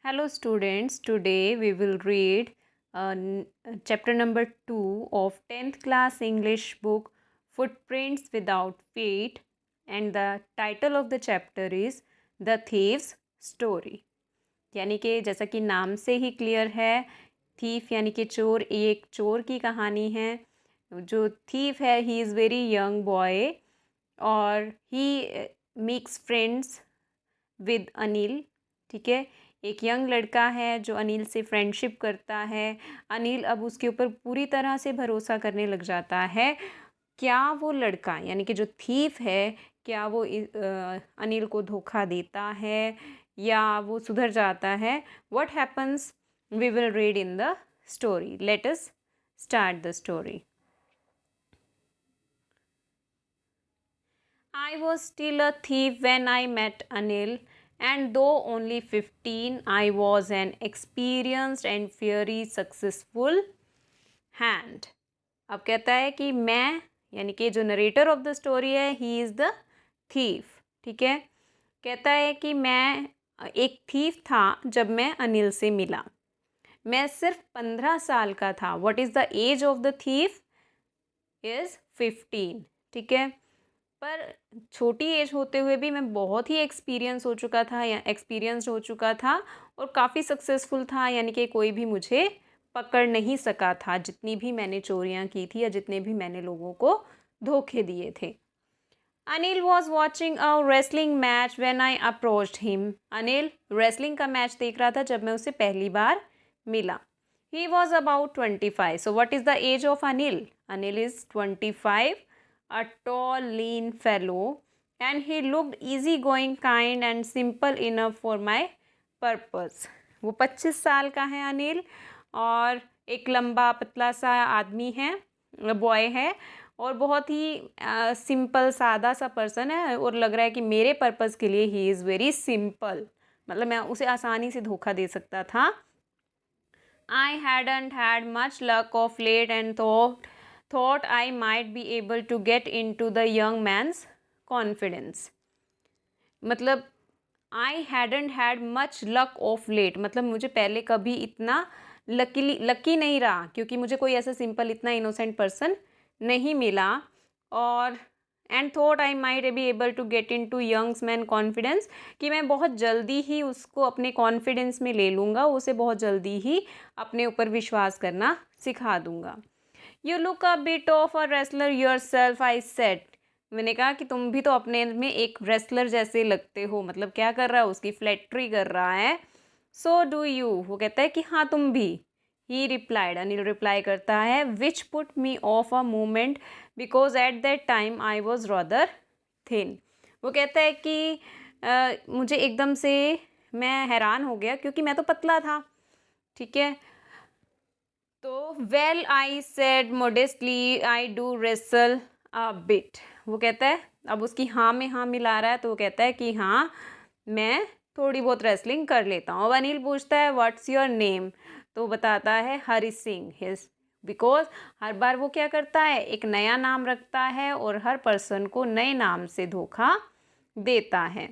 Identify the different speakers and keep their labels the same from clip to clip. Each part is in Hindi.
Speaker 1: Hello students, today we will read chapter number 2 of 10th class English book Footprints Without Feet, and the title of the chapter is The Thief's Story। यानी कि जैसा कि नाम से ही क्लियर है, थीफ यानी कि चोर, एक चोर की कहानी है। जो थीफ है he is very young boy और he makes friends with Anil. ठीक है, एक यंग लड़का है जो अनिल से फ्रेंडशिप करता है। अनिल अब उसके ऊपर पूरी तरह से भरोसा करने लग जाता है। क्या वो लड़का यानी कि जो थीफ है, क्या वो अनिल को धोखा देता है या वो सुधर जाता है? What happens we will read in the story. Let us start the story. I was still a thief when I met Anil, and though only 15, I was an experienced and very successful hand. अब कहता है कि मैं यानी कि जो नरेटर ऑफ द स्टोरी है, ही इज़ द थीफ। ठीक है, कहता है कि मैं एक थीफ था जब मैं अनिल से मिला। मैं सिर्फ 15 साल का था। What is the age of the thief? Is 15। ठीक है, पर छोटी एज होते हुए भी मैं बहुत ही एक्सपीरियंस हो चुका था या एक्सपीरियंस्ड हो चुका था और काफ़ी सक्सेसफुल था, यानी कि कोई भी मुझे पकड़ नहीं सका था, जितनी भी मैंने चोरियां की थी या जितने भी मैंने लोगों को धोखे दिए थे। Anil was watching a wrestling match when I approached him. Anil wrestling का मैच देख रहा था जब मैं उसे पहली बार मिला। He was about 25। So what is the age of Anil? Anil is 25, a tall, lean fellow, and he looked easygoing, kind, and simple enough for my purpose. वो 25 साल का है अनिल और एक लंबा पतला सा आदमी है, बॉय है, और बहुत ही सिंपल सादा सा पर्सन है और लग रहा है कि मेरे पर्पज़ के लिए ही इज़ वेरी सिंपल, मतलब मैं उसे आसानी से धोखा दे सकता था। I hadn't had much luck of late and thought I might be able to get into the young man's confidence. मतलब I hadn't had much luck of late, मतलब मुझे पहले कभी इतना लकी नहीं रहा, क्योंकि मुझे कोई ऐसा सिंपल इतना इनोसेंट पर्सन नहीं मिला। और and thought I might be able to get into young's man confidence, कि मैं बहुत जल्दी ही उसको अपने कॉन्फिडेंस में ले लूँगा, उसे बहुत जल्दी ही अपने ऊपर विश्वास करना सिखा दूँगा। You look a bit of a wrestler your self, I said. मैंने कहा कि तुम भी तो अपने में एक रेसलर जैसे लगते हो। मतलब क्या कर रहा है? उसकी फ्लैटरी कर रहा है। सो डू यू, वो कहता है कि हाँ तुम भी। ही रिप्लाइड, अनिल रिप्लाई करता है, which put me off a moment because at that time I was rather thin. वो कहता है कि मुझे एकदम से मैं हैरान हो गया क्योंकि मैं तो पतला था। ठीक है, तो well I said modestly I do wrestle a bit. वो कहता है, अब उसकी हाँ में हाँ मिला रहा है, तो वो कहता है कि हाँ मैं थोड़ी बहुत रेसलिंग कर लेता हूँ। अब अनिल पूछता है व्हाट्स योर नेम, तो बताता है हरी सिंह। हिज बिकॉज हर बार वो क्या करता है, एक नया नाम रखता है और हर पर्सन को नए नाम से धोखा देता है।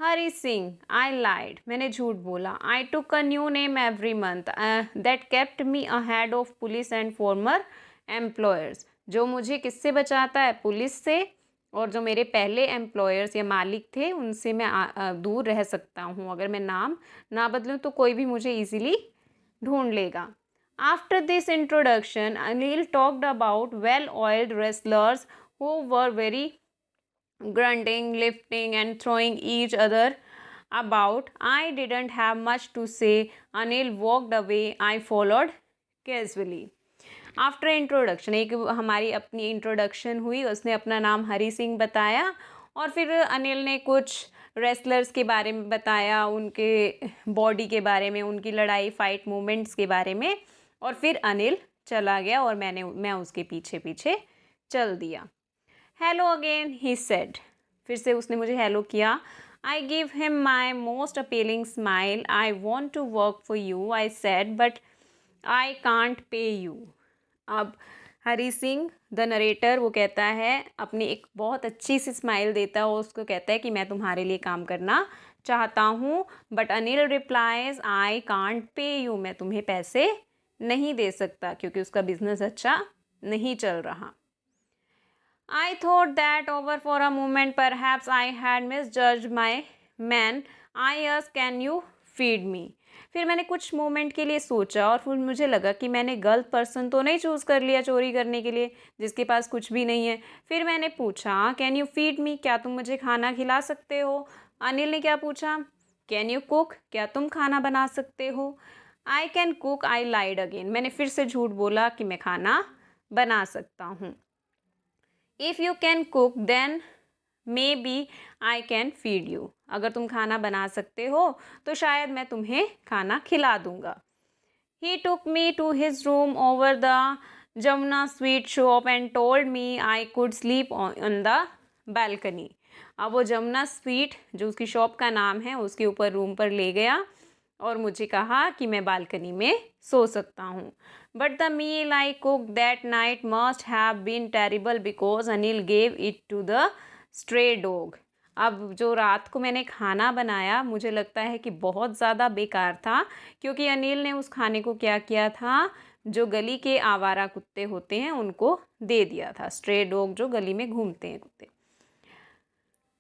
Speaker 1: हरी सिंह, आई लाइड, मैंने झूठ बोला। I took a new name every month that kept me ahead of police and former employers. जो मुझे किससे बचाता है? पुलिस से, और जो मेरे पहले एम्प्लॉयर्स या मालिक थे उनसे मैं दूर रह सकता हूँ। अगर मैं नाम ना बदलूँ तो कोई भी मुझे ईजिली ढूंढ लेगा। After this introduction Anil talked about well oiled wrestlers who were very grunting, lifting, and throwing each other about. I didn't have much to say. Anil walked away. I followed casually. After introduction, एक हमारी अपनी इंट्रोडक्शन हुई, उसने अपना नाम हरी सिंह बताया और फिर अनिल ने कुछ रेसलर्स के बारे में बताया, उनके बॉडी के बारे में, उनकी लड़ाई फाइट मूवमेंट्स के बारे में, और फिर अनिल चला गया और मैं उसके पीछे पीछे चल दिया। हेलो अगेन, ही सेड, फिर से उसने मुझे हेलो किया। I give him my most appealing smile. I want to work for you, I said, but I can't pay you. अब हरी सिंह द नरेटर, वो कहता है, अपनी एक बहुत अच्छी सी स्माइल देता है और उसको कहता है कि मैं तुम्हारे लिए काम करना चाहता हूँ, but Anil replies I can't pay you, मैं तुम्हें पैसे नहीं दे सकता, क्योंकि उसका बिजनेस अच्छा नहीं चल रहा. I thought that over for a moment perhaps I had misjudged my man. I asked, can you feed me? फिर मैंने कुछ मोमेंट के लिए सोचा और फिर मुझे लगा कि मैंने गलत पर्सन तो नहीं चूज़ कर लिया चोरी करने के लिए, जिसके पास कुछ भी नहीं है. फिर मैंने पूछा, कैन यू फीड मी, क्या तुम मुझे खाना खिला सकते हो? अनिल ने क्या पूछा? कैन यू कुक, क्या तुम खाना बना सकते हो? I can cook, I lied again, मैंने फिर से झूठ बोला कि मैं खाना बना सकता हूँ. If you can cook then maybe I can feed you, अगर तुम खाना बना सकते हो तो शायद मैं तुम्हें खाना खिला दूंगा. He took me to his room over the Jamuna sweet shop and told me I could sleep on the balcony. अब वो जमुना स्वीट जो उसकी शॉप का नाम है उसके ऊपर रूम पर ले गया और मुझे कहा कि मैं बालकनी में सो सकता हूँ. But the meal I cook that night must have been terrible because Anil gave it to the stray dog. अब जो रात को मैंने खाना बनाया मुझे लगता है कि बहुत ज़्यादा बेकार था, क्योंकि अनिल ने उस खाने को क्या किया था, जो गली के आवारा कुत्ते होते हैं उनको दे दिया था. स्ट्रे डॉग जो गली में घूमते हैं कुत्ते.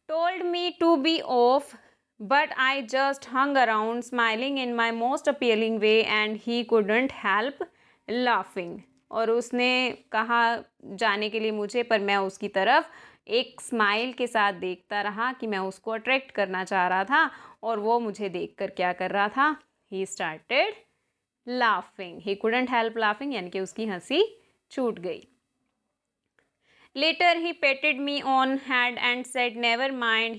Speaker 1: Told me to be off, but I just hung around smiling in my most appealing way and he couldn't help laughing. और उसने कहा जाने के लिए मुझे, पर मैं उसकी तरफ एक स्माइल के साथ देखता रहा कि मैं उसको अट्रैक्ट करना चाह रहा था और वो मुझे देखकर क्या कर रहा था, he started laughing. He couldn't help laughing यानी कि उसकी हंसी छूट गई. Later he patted me on head and said never mind,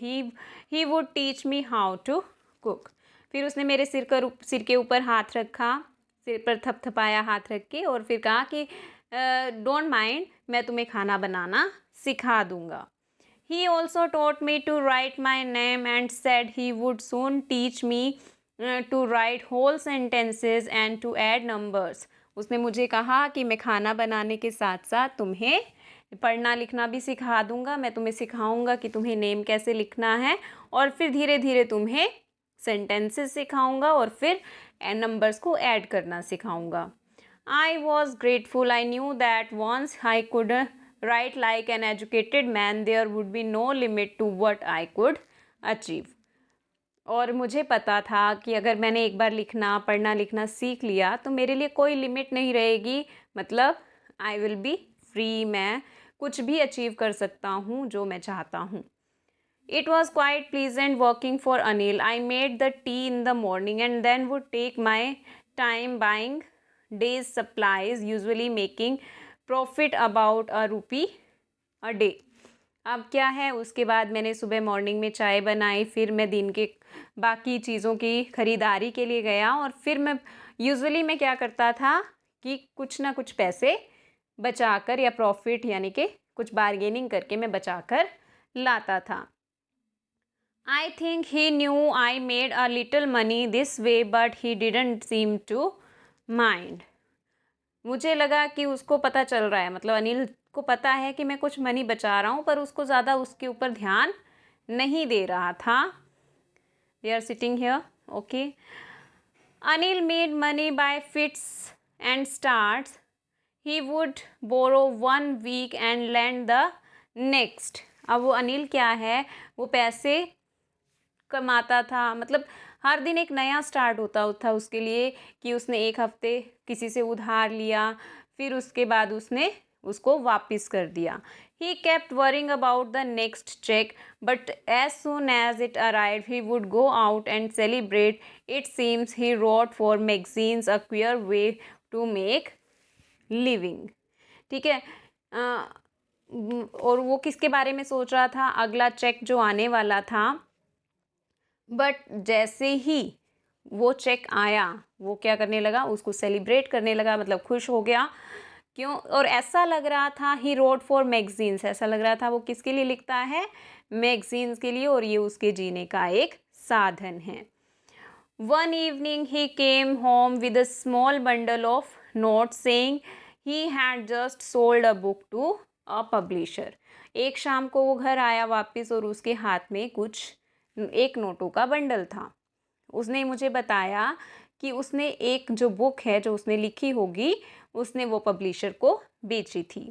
Speaker 1: he would teach me how to cook. फिर उसने मेरे सिर के ऊपर हाथ रखा, सिर पर थपथपाया हाथ रख के और फिर कहा कि डोंट माइंड, मैं तुम्हें खाना बनाना सिखा दूंगा. He also taught me to write my name and said he would soon teach me to write whole sentences and to add numbers. उसने मुझे कहा कि मैं खाना बनाने के साथ साथ तुम्हें पढ़ना लिखना भी सिखा दूंगा. मैं तुम्हें सिखाऊंगा कि तुम्हें नेम कैसे लिखना है और फिर धीरे धीरे तुम्हें सेंटेंसेस सिखाऊंगा और फिर नंबर्स को ऐड करना सिखाऊंगा. I was grateful. I knew that once I could write like an educated man there would be no limit to what I could achieve. और मुझे पता था कि अगर मैंने एक बार लिखना पढ़ना लिखना सीख लिया तो मेरे लिए कोई लिमिट नहीं रहेगी, मतलब आई विल बी फ्री, मैं कुछ भी अचीव कर सकता हूँ जो मैं चाहता हूँ. It was quite pleasant working for Anil. I made the tea in the morning and then would take my time buying day's supplies, usually making profit about ₹1 a day. अब क्या है, उसके बाद मैंने सुबह मॉर्निंग में चाय बनाई, फिर मैं दिन के बाकी चीज़ों की ख़रीदारी के लिए गया और फिर मैं क्या करता था कि कुछ ना कुछ पैसे बचाकर या प्रॉफिट यानी कि कुछ बार्गेनिंग करके मैं बचाकर लाता था. I think he knew I made a little money this way but he didn't seem to mind. मुझे लगा कि उसको पता चल रहा है, मतलब अनिल को पता है कि मैं कुछ मनी बचा रहा हूँ, पर उसको ज़्यादा उसके ऊपर ध्यान नहीं दे रहा था. They are sitting here. Okay. Anil made money by fits and starts. He would borrow 1 week and lend the next. अब वो अनिल क्या है, वो पैसे कमाता था, मतलब हर दिन एक नया स्टार्ट होता था उसके लिए कि उसने एक हफ्ते किसी से उधार लिया, फिर उसके बाद उसने उसको वापस कर दिया. He kept worrying about the next check, but as soon as it arrived, he would go out and celebrate. It seems he wrote for magazines, a queer way to make living. ठीक है. और वो किसके बारे में सोच रहा था, अगला चेक जो आने वाला था, बट जैसे ही वो चेक आया वो क्या करने लगा, उसको सेलिब्रेट करने लगा, मतलब खुश हो गया. क्यों? और ऐसा लग रहा था ही रोड फॉर मैगजीन्स, ऐसा लग रहा था वो किसके लिए लिखता है, मैगजीन्स के लिए, और ये उसके जीने का एक साधन है. One evening he came home with a small bundle of notes saying he had just sold a book to a publisher. एक शाम को वो घर आया वापस और उसके हाथ में कुछ एक नोटों का बंडल था। उसने मुझे बताया कि उसने एक जो बुक है जो उसने लिखी होगी उसने वो पब्लिशर को बेची थी।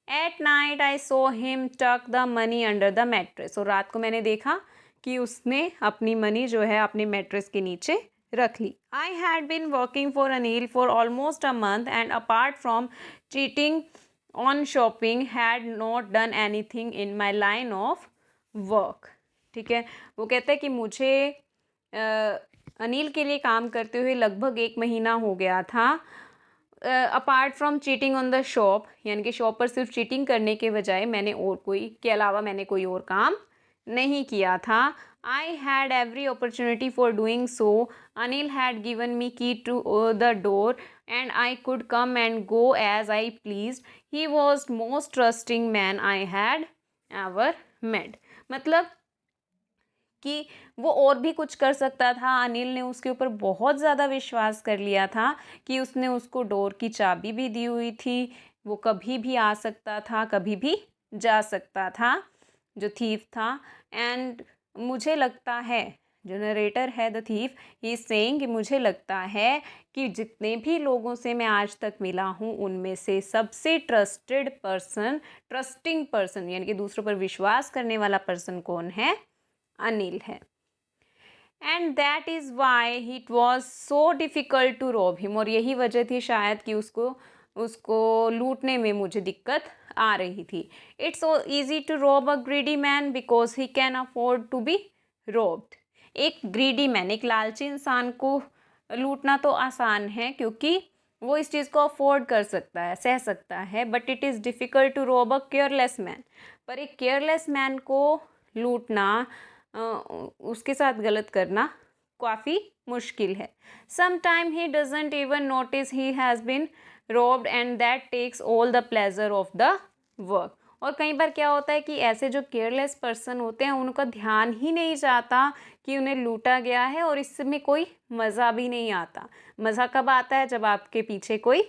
Speaker 1: At night I saw him tuck the money under the mattress. और रात को मैंने देखा कि उसने अपनी मनी जो है अपने मैट्रेस के नीचे रख ली। I had been working for Anil for almost a month and apart from cheating on shopping had not done anything in my line of work. ठीक है, वो कहता है कि मुझे अनिल के लिए काम करते हुए लगभग 1 महीना हो गया था। Apart from cheating on the shop, यानी कि शॉप पर सिर्फ चीटिंग करने के बजाय मैंने और कोई के अलावा मैंने कोई और काम नहीं किया था। I had every opportunity for doing so. Anil had given me key to the door and I could come and go as I please. He was most trusting man I had ever met. मतलब कि वो और भी कुछ कर सकता था। अनिल ने उसके ऊपर बहुत ज़्यादा विश्वास कर लिया था कि उसने उसको डोर की चाबी भी दी हुई थी, वो कभी भी आ सकता था, कभी भी जा सकता था जो थीफ था। एंड मुझे लगता है, जो नरेटर है the thief, he is saying कि मुझे लगता है कि जितने भी लोगों से मैं आज तक मिला हूँ उनमें से सबसे ट्रस्टेड पर्सन, ट्रस्टिंग पर्सन यानी कि दूसरों पर विश्वास करने वाला पर्सन कौन है? अनिल है। And that is why it was so difficult to rob him. और यही वजह थी शायद कि उसको उसको लूटने में मुझे दिक्कत आ रही थी। It's so easy to rob a greedy man because he can afford to be robbed. एक ग्रीडी मैन, एक लालची इंसान को लूटना तो आसान है क्योंकि वो इस चीज़ को अफोर्ड कर सकता है, सह सकता है। But it is difficult to rob a careless man. पर एक केयरलेस मैन को लूटना, उसके साथ गलत करना काफ़ी मुश्किल है। Some time he doesn't even notice he has been robbed and that takes all the pleasure of the work. और कई बार क्या होता है कि ऐसे जो केयरलेस पर्सन होते हैं उनका ध्यान ही नहीं जाता कि उन्हें लूटा गया है और इसमें कोई मज़ा भी नहीं आता। मज़ा कब आता है? जब आपके पीछे कोई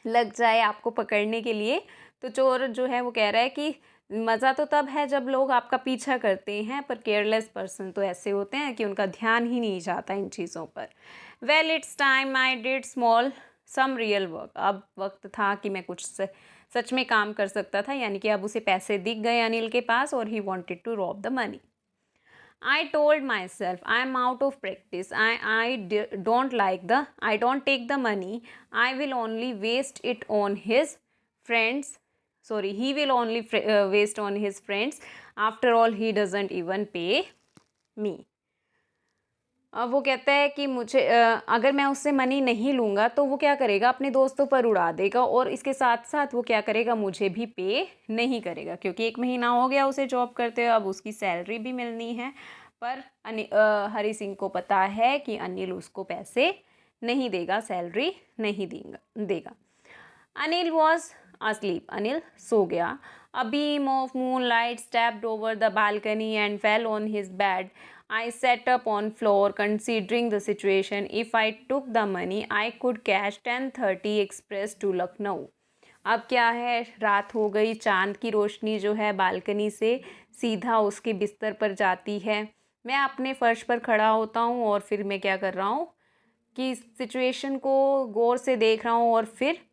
Speaker 1: लग जाए आपको पकड़ने के लिए। तो चोर जो है वो कह रहा है कि मज़ा तो तब है जब लोग आपका पीछा करते हैं, पर केयरलेस पर्सन तो ऐसे होते हैं कि उनका ध्यान ही नहीं जाता इन चीज़ों पर। Well it's time I did small some real work. अब वक्त था कि मैं कुछ सच में काम कर सकता था, यानी कि अब उसे पैसे दिख गए अनिल के पास और he wanted to rob the money. I told myself I am out of practice. I don't take the money. I will only waste it on his friends. Sorry, he will only waste on his friends. After all, he doesn't even pay me. अब वो कहता है कि मुझे अगर मैं उससे मनी नहीं लूँगा तो वो क्या करेगा? अपने दोस्तों पर उड़ा देगा और इसके साथ साथ वो क्या करेगा? मुझे भी पे नहीं करेगा क्योंकि 1 महीना हो गया उसे जॉब करते हुए, अब उसकी सैलरी भी मिलनी है। पर हरी सिंह को पता है कि अनिल उसको पैसे नहीं देगा, सैलरी नहीं देगा। Anil was asleep. अनिल सो गया। A beam of moonlight stepped over the balcony and fell on his bed. I sat up on floor considering the situation. If I took the money, I could catch 10:30 express to Lucknow. अब क्या है, रात हो गई, चांद की रोशनी जो है बालकनी से सीधा उसके बिस्तर पर जाती है। मैं अपने फर्श पर खड़ा होता हूँ और फिर मैं क्या कर रहा हूँ कि सिचुएशन को गौर से देख रहा हूँ और फिर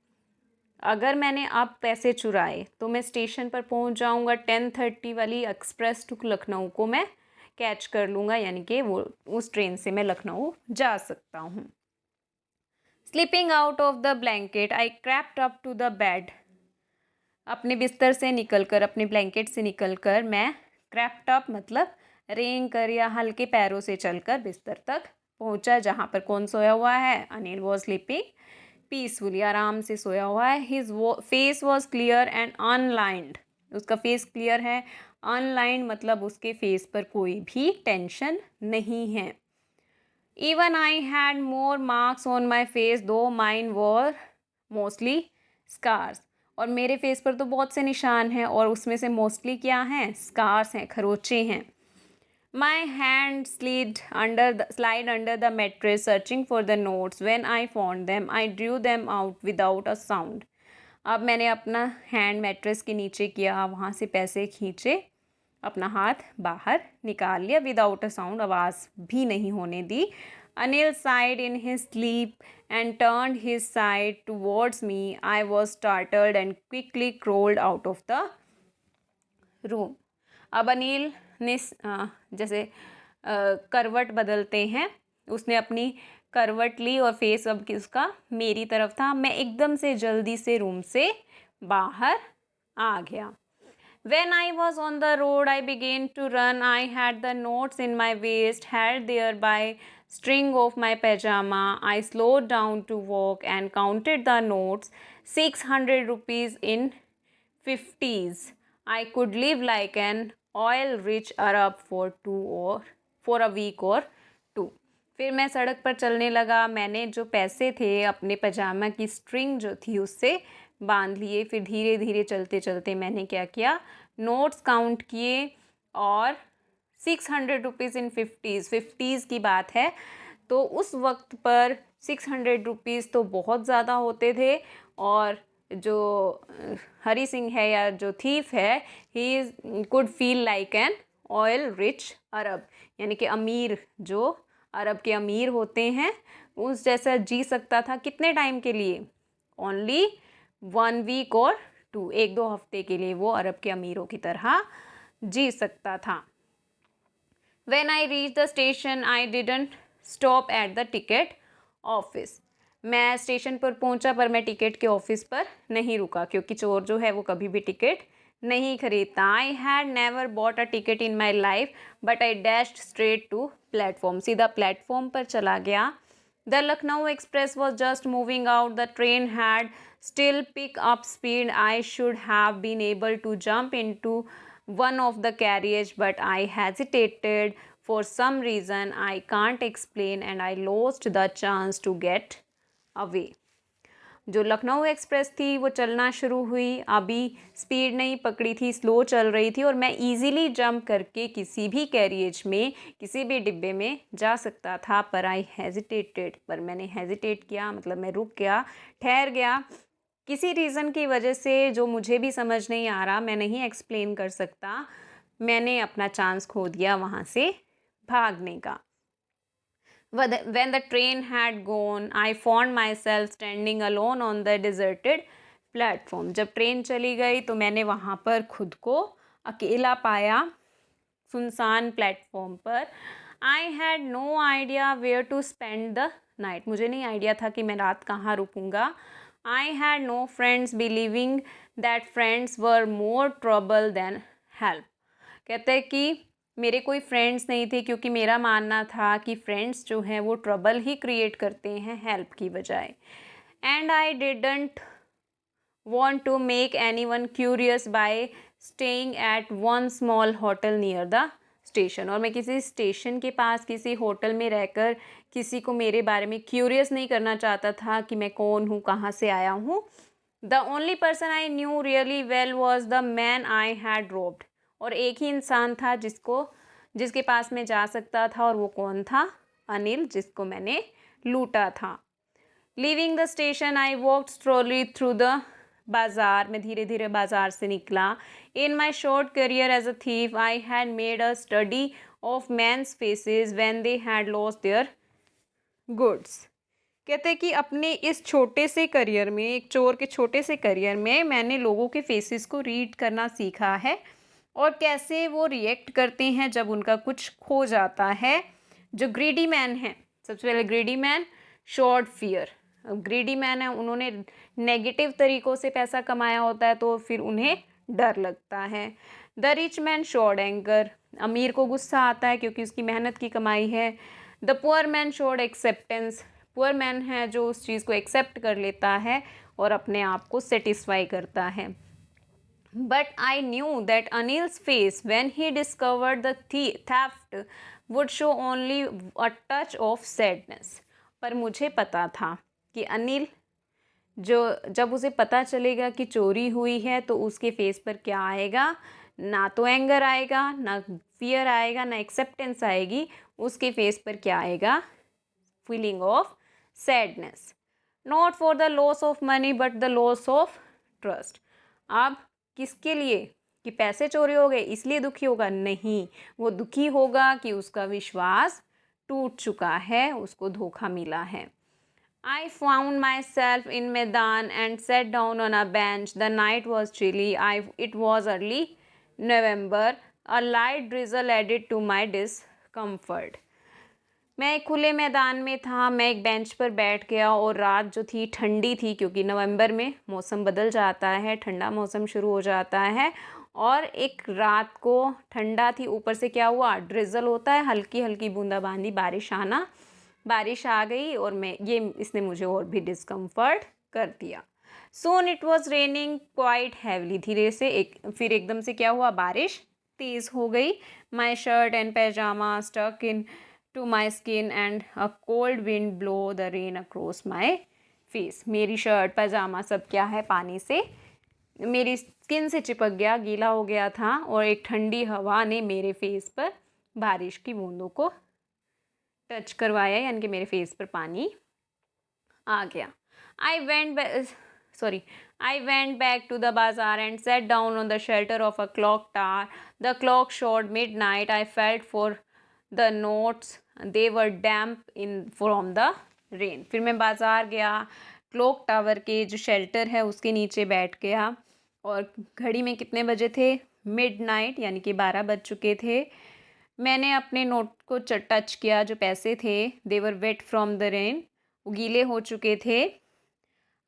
Speaker 1: अगर मैंने अब पैसे चुराए तो मैं स्टेशन पर पहुंच जाऊंगा। 10:30 वाली एक्सप्रेस टू लखनऊ को मैं कैच कर लूँगा, यानी कि वो उस ट्रेन से मैं लखनऊ जा सकता हूँ। Sleeping out of the blanket I crept up to the bed. अपने बिस्तर से निकलकर, अपने ब्लैंकेट से निकलकर मैं क्रैप्ड अप मतलब रेंग कर या हल्के पैरों से चलकर बिस्तर तक पहुंचा, जहाँ पर कौन सोया हुआ है? अनिल वॉज स्लीपिंग पीसफुली, आराम से सोया हुआ है। His face was clear and unlined. उसका फेस क्लियर है। अनलाइंड मतलब उसके फेस पर कोई भी टेंशन नहीं है। Even I had more marks on my face दो माइन वर मोस्टली स्कार्स। और मेरे फेस पर तो बहुत से निशान हैं और उसमें से मोस्टली क्या हैं? स्कार्स हैं, खरोचे हैं। My hand slide under the mattress searching for the notes. When I found them, I drew them out without a sound. अब मैंने अपना हैंड मैट्रेस के नीचे किया, वहाँ से पैसे खींचे अपना हाथ बाहर निकाल लिया विदाउट अ साउंड, आवाज़ भी नहीं होने दी. Anil sighed in his sleep and turned his side towards me. I was startled and quickly crawled out of the room. अब अनिल ने जैसे करवट बदलते हैं, उसने अपनी करवट ली और फेस अब उसका मेरी तरफ था. मैं एकदम से जल्दी से रूम से बाहर आ गया. When I was on the road, I began to run. I had the notes in my waist, held there by string of my pajama. I slowed down to walk and counted the notes. 600 rupees in 50s. I could live like an oil-rich Arab for a week or two. फिर मैं सड़क पर चलने लगा. मैंने जो पैसे थे अपने पजामा की स्ट्रिंग जो थी उससे बांध लिए. फिर धीरे धीरे चलते चलते मैंने क्या किया, नोट्स काउंट किए और 600 रुपीज़ इन 50s की बात है. तो उस वक्त पर 600 रुपीज़ तो बहुत ज़्यादा होते थे. और जो हरी सिंह है या जो थीफ है, he could feel like an oil rich Arab, यानी कि अमीर, जो अरब के अमीर होते हैं उस जैसा जी सकता था. कितने टाइम के लिए? ओनली 1 वीक और 2, 1-2 हफ्ते के लिए वो अरब के अमीरों की तरह जी सकता था. When I reached the station, I didn't stop at the ticket office. मैं स्टेशन पर पहुंचा पर मैं टिकट के ऑफिस पर नहीं रुका, क्योंकि चोर जो है वो कभी भी टिकट नहीं खरीदता. I had never bought a ticket in my life, but I dashed straight to platform. सीधा प्लेटफॉर्म पर चला गया. The Lucknow Express was just moving out. The train had still picked up speed. I should have been able to jump into one of the carriage, but I hesitated for some reason I can't explain, and I lost the chance to get away. जो लखनऊ एक्सप्रेस थी वो चलना शुरू हुई. अभी स्पीड नहीं पकड़ी थी, स्लो चल रही थी और मैं इजीली जंप करके किसी भी कैरियज में, किसी भी डिब्बे में जा सकता था. पर आई हेजिटेटेड, पर मैंने हेजिटेट किया, मतलब मैं रुक गया, ठहर गया किसी रीज़न की वजह से जो मुझे भी समझ नहीं आ रहा, मैं नहीं एक्सप्लेन कर सकता. मैंने अपना चांस खो दिया वहाँ से भागने का. When the train had gone, I found myself standing alone on the deserted platform. जब ट्रेन चली गई तो मैंने वहाँ पर खुद को अकेला पाया सुनसान प्लेटफॉर्म पर. I had no idea where to spend the night. मुझे नहीं आइडिया था कि मैं रात कहाँ रुकूंगा. I had no friends, believing that friends were more trouble than help. कहते हैं कि मेरे कोई फ्रेंड्स नहीं थे, क्योंकि मेरा मानना था कि फ्रेंड्स जो हैं वो ट्रबल ही क्रिएट करते हैं हेल्प की बजाय. And I didn't want to make anyone curious by staying at one small hotel near the station. और मैं किसी स्टेशन के पास किसी होटल में रहकर किसी को मेरे बारे में क्यूरियस नहीं करना चाहता था कि मैं कौन हूँ, कहाँ से आया हूँ. The only person I knew really well was the man I had robbed. और एक ही इंसान था जिसके पास मैं जा सकता था, और वो कौन था? अनिल, जिसको मैंने लूटा था. Leaving the station, I walked slowly through the बाज़ार. मैं धीरे धीरे बाज़ार से निकला. In my short career as a thief, I had made a study of men's faces when they had lost their goods. कहते हैं कि अपने इस छोटे से करियर में, एक चोर के छोटे से करियर में, मैंने लोगों के फेसेस को रीड करना सीखा है और कैसे वो रिएक्ट करते हैं जब उनका कुछ खो जाता है. जो ग्रीडी मैन है, सबसे पहले greedy man short fear. Greedy man है, उन्होंने नेगेटिव तरीक़ों से पैसा कमाया होता है तो फिर उन्हें डर लगता है. The rich man short anger, अमीर को गुस्सा आता है क्योंकि उसकी मेहनत की कमाई है. The poor man short acceptance, poor man है जो उस चीज़ को एक्सेप्ट कर लेता है और अपने आप को सेटिस्फाई करता है. But I knew that Anil's face when he discovered the theft would show only a touch of sadness. पर मुझे पता था कि अनिल जब उसे पता चलेगा कि चोरी हुई है तो उसके फेस पर क्या आएगा? ना तो एंगर आएगा, ना फियर आएगा, ना एक्सेप्टेंस आएगी. उसके फेस पर क्या आएगा? Feeling of sadness. Not for the loss of money but the loss of trust. अब किसके लिए? कि पैसे चोरी हो गए इसलिए दुखी होगा, नहीं, वो दुखी होगा कि उसका विश्वास टूट चुका है, उसको धोखा मिला है। I found myself in Medan and sat down on a bench. The night was chilly. It was early November. A light drizzle added to my discomfort. मैं एक खुले मैदान में था, मैं एक बेंच पर बैठ गया और रात जो थी ठंडी थी, क्योंकि नवंबर में मौसम बदल जाता है, ठंडा मौसम शुरू हो जाता है। और एक रात को ठंडा थी, ऊपर से क्या हुआ, ड्रिजल होता है, हल्की हल्की बूंदाबांदी, बारिश आ गई और इसने मुझे और भी डिस्कम्फर्ट कर दिया। Soon it was raining quite heavily, धीरे से फिर एकदम से क्या हुआ, बारिश तेज़ हो गई। My shirt and pyjama stuck into my skin and a cold wind blow the rain across my face. मेरी शर्ट पैजामा सब क्या है, पानी से मेरी स्किन से चिपक गया, गीला हो गया था, और एक ठंडी हवा ने मेरे फेस पर बारिश की बूंदों को टच करवाया, यानी कि मेरे फेस पर पानी आ गया। I went back to the bazaar and set down on the shelter of a clock tower. The clock showed midnight. I felt for the notes. They were damp in from the rain. फिर मैं बाज़ार गया, क्लॉक टावर के जो शेल्टर है उसके नीचे बैठ गया, और घड़ी में कितने बजे थे, midnight, यानी कि 12 बज चुके थे। मैंने अपने नोट को टच किया, जो पैसे थे, they were wet from the rain, वो गीले हो चुके थे।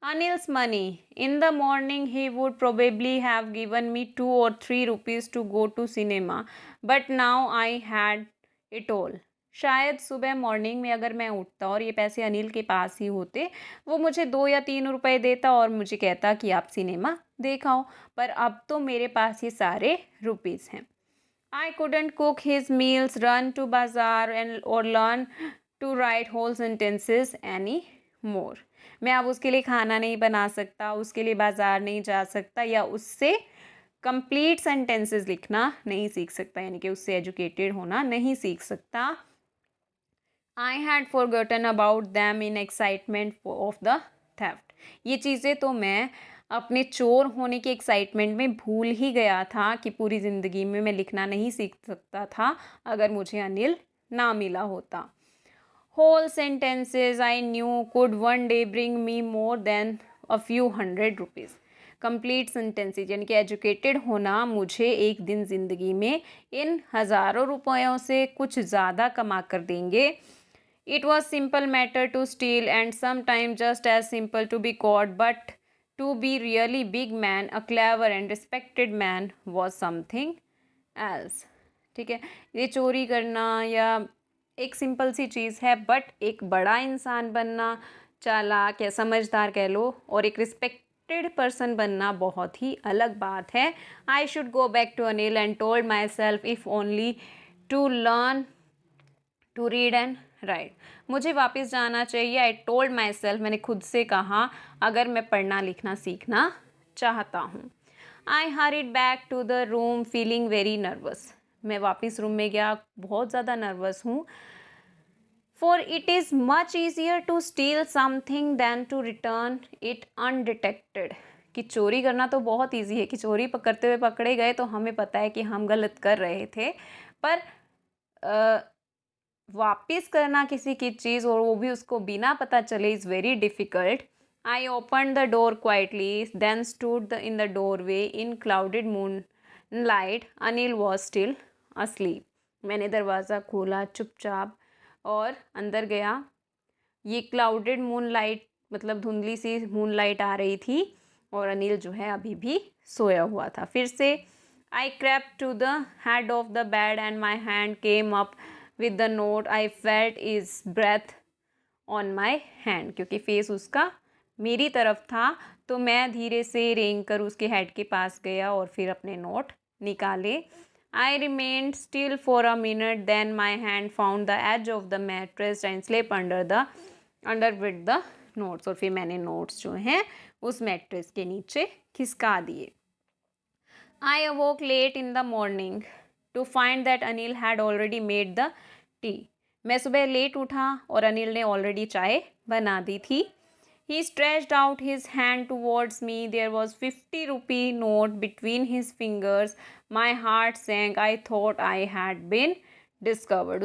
Speaker 1: Anil's money. In the morning he would probably have given me 2 or 3 rupees to go to cinema, but now I had it all. शायद सुबह मॉर्निंग में अगर मैं उठता और ये पैसे अनिल के पास ही होते, वो मुझे 2 या 3 रुपए देता और मुझे कहता कि आप सिनेमा देखाओ, पर अब तो मेरे पास ये सारे रुपीज़ हैं। I couldn't cook his meals, run to bazaar or learn to write whole sentences anymore. मैं अब उसके लिए खाना नहीं बना सकता, उसके लिए बाज़ार नहीं जा सकता, या उससे कंप्लीट सेंटेंसेस लिखना नहीं सीख सकता, यानी कि उससे एजुकेटेड होना नहीं सीख सकता। I had forgotten about them in excitement of the theft. ये चीज़ें तो मैं अपने चोर होने के एक्साइटमेंट में भूल ही गया था कि पूरी ज़िंदगी में मैं लिखना नहीं सीख सकता था अगर मुझे अनिल ना मिला होता। Whole sentences I knew could one day bring me more than a few hundred rupees. Complete sentences, यानी कि एजुकेटेड होना मुझे एक दिन ज़िंदगी में इन हज़ारों रुपयों से कुछ ज़्यादा कमा कर देंगे। It was simple matter to steal and sometimes just as simple to be caught, but to be really big man, a clever and respected man was something else. ठीक है, ये चोरी करना या एक सिंपल सी चीज़ है, बट एक बड़ा इंसान बनना, चालाक या समझदार कह लो, और एक रिस्पेक्टेड पर्सन बनना बहुत ही अलग बात है। I should go back to Anil and told myself if only to learn to read and write. मुझे वापस जाना चाहिए। आई टोल्ड माई सेल्फ, मैंने खुद से कहा, अगर मैं पढ़ना लिखना सीखना चाहता हूँ। I hurried back to the room feeling very nervous. मैं वापस रूम में गया, बहुत ज़्यादा नर्वस हूँ। For it is much easier to steal something than to return it undetected. कि चोरी करना तो बहुत ईजी है, कि चोरी करते हुए पकड़े गए तो हमें पता है कि हम गलत कर रहे थे, पर वापस करना किसी की चीज़, और वो भी उसको बिना पता चले, is very difficult. I open the door quietly, then stood in the doorway in clouded moonlight. Anil was still asleep. मैंने दरवाज़ा खोला चुपचाप और अंदर गया। ये क्लाउडेड मून लाइट मतलब धुंधली सी मून लाइट आ रही थी, और अनिल जो है अभी भी सोया हुआ था। फिर से आई crept to the head of the bed and my hand came up with the note. I felt his breath on my hand. क्योंकि फेस उसका मेरी तरफ था, तो मैं धीरे से रेंग कर उसके हेड के पास गया और फिर अपने नोट निकाले। I remained still for a minute, then my hand found the edge of the mattress and slipped under with the notes. और फिर मैंने नोट्स जो हैं उस मैट्रेस के नीचे खिसका दिए। I awoke late in the morning to find that Anil had already made the tea. मैं सुबह लेट उठा और अनिल ने ऑलरेडी चाय बना दी थी। He stretched out his hand towards me. There was 50 rupee note between his fingers. My heart sank. I thought I had been discovered.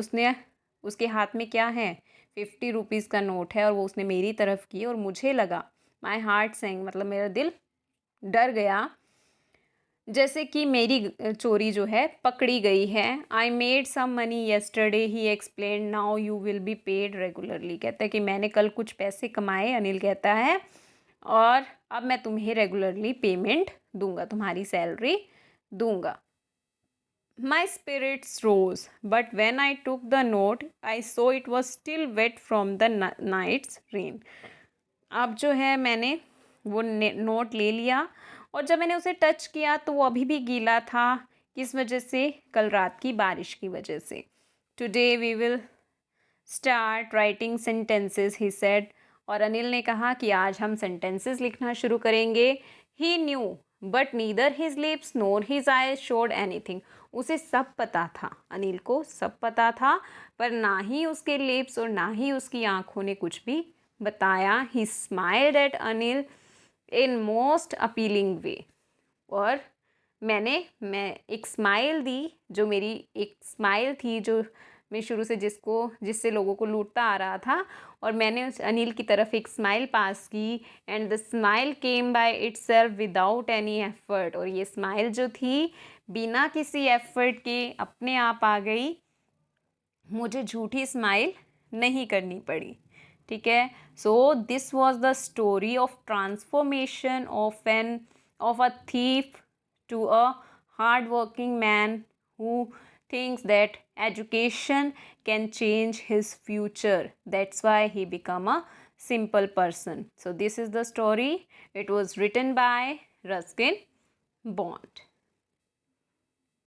Speaker 1: उसके हाथ में क्या है? 50 रुपीज़ का नोट है और वो उसने मेरी तरफ की और मुझे लगा, माई हार्ट सेंग, मतलब मेरा दिल डर गया, जैसे कि मेरी चोरी जो है पकड़ी गई है. I made some money yesterday, he explain, now you will be paid regularly. कहता है कि मैंने कल कुछ पैसे कमाए, अनिल कहता है, और अब मैं तुम्हें रेगुलरली पेमेंट दूंगा, तुम्हारी सैलरी दूंगा. My spirits rose, but when I took the note, I saw it was still wet from the night's rain. अब जो है मैंने वो नोट ले लिया और जब मैंने उसे टच किया तो वो अभी भी गीला था. किस वजह से? कल रात की बारिश की वजह से. Today we will start writing sentences, he said. और अनिल ने कहा कि आज हम सेंटेंसेस लिखना शुरू करेंगे. He knew but neither his lips nor his eyes showed anything. उसे सब पता था, अनिल को सब पता था, पर ना ही उसके लिप्स और ना ही उसकी आंखों ने कुछ भी बताया. He smiled at Anil in most appealing way. और मैं एक स्माइल दी, जो मेरी एक स्माइल थी जो मैं शुरू से जिससे लोगों को लूटता आ रहा था, और मैंने उस अनिल की तरफ एक स्माइल पास की. And the smile came by itself without any effort. और ये स्माइल जो थी बिना किसी एफर्ट के अपने आप आ गई. मुझे झूठी स्माइल नहीं करनी पड़ी. ठीक है. So this was the story of transformation of a thief to a hard-working man who thinks that education can change his future. That's why he become a simple person. So this is the story. It was written by Ruskin Bond.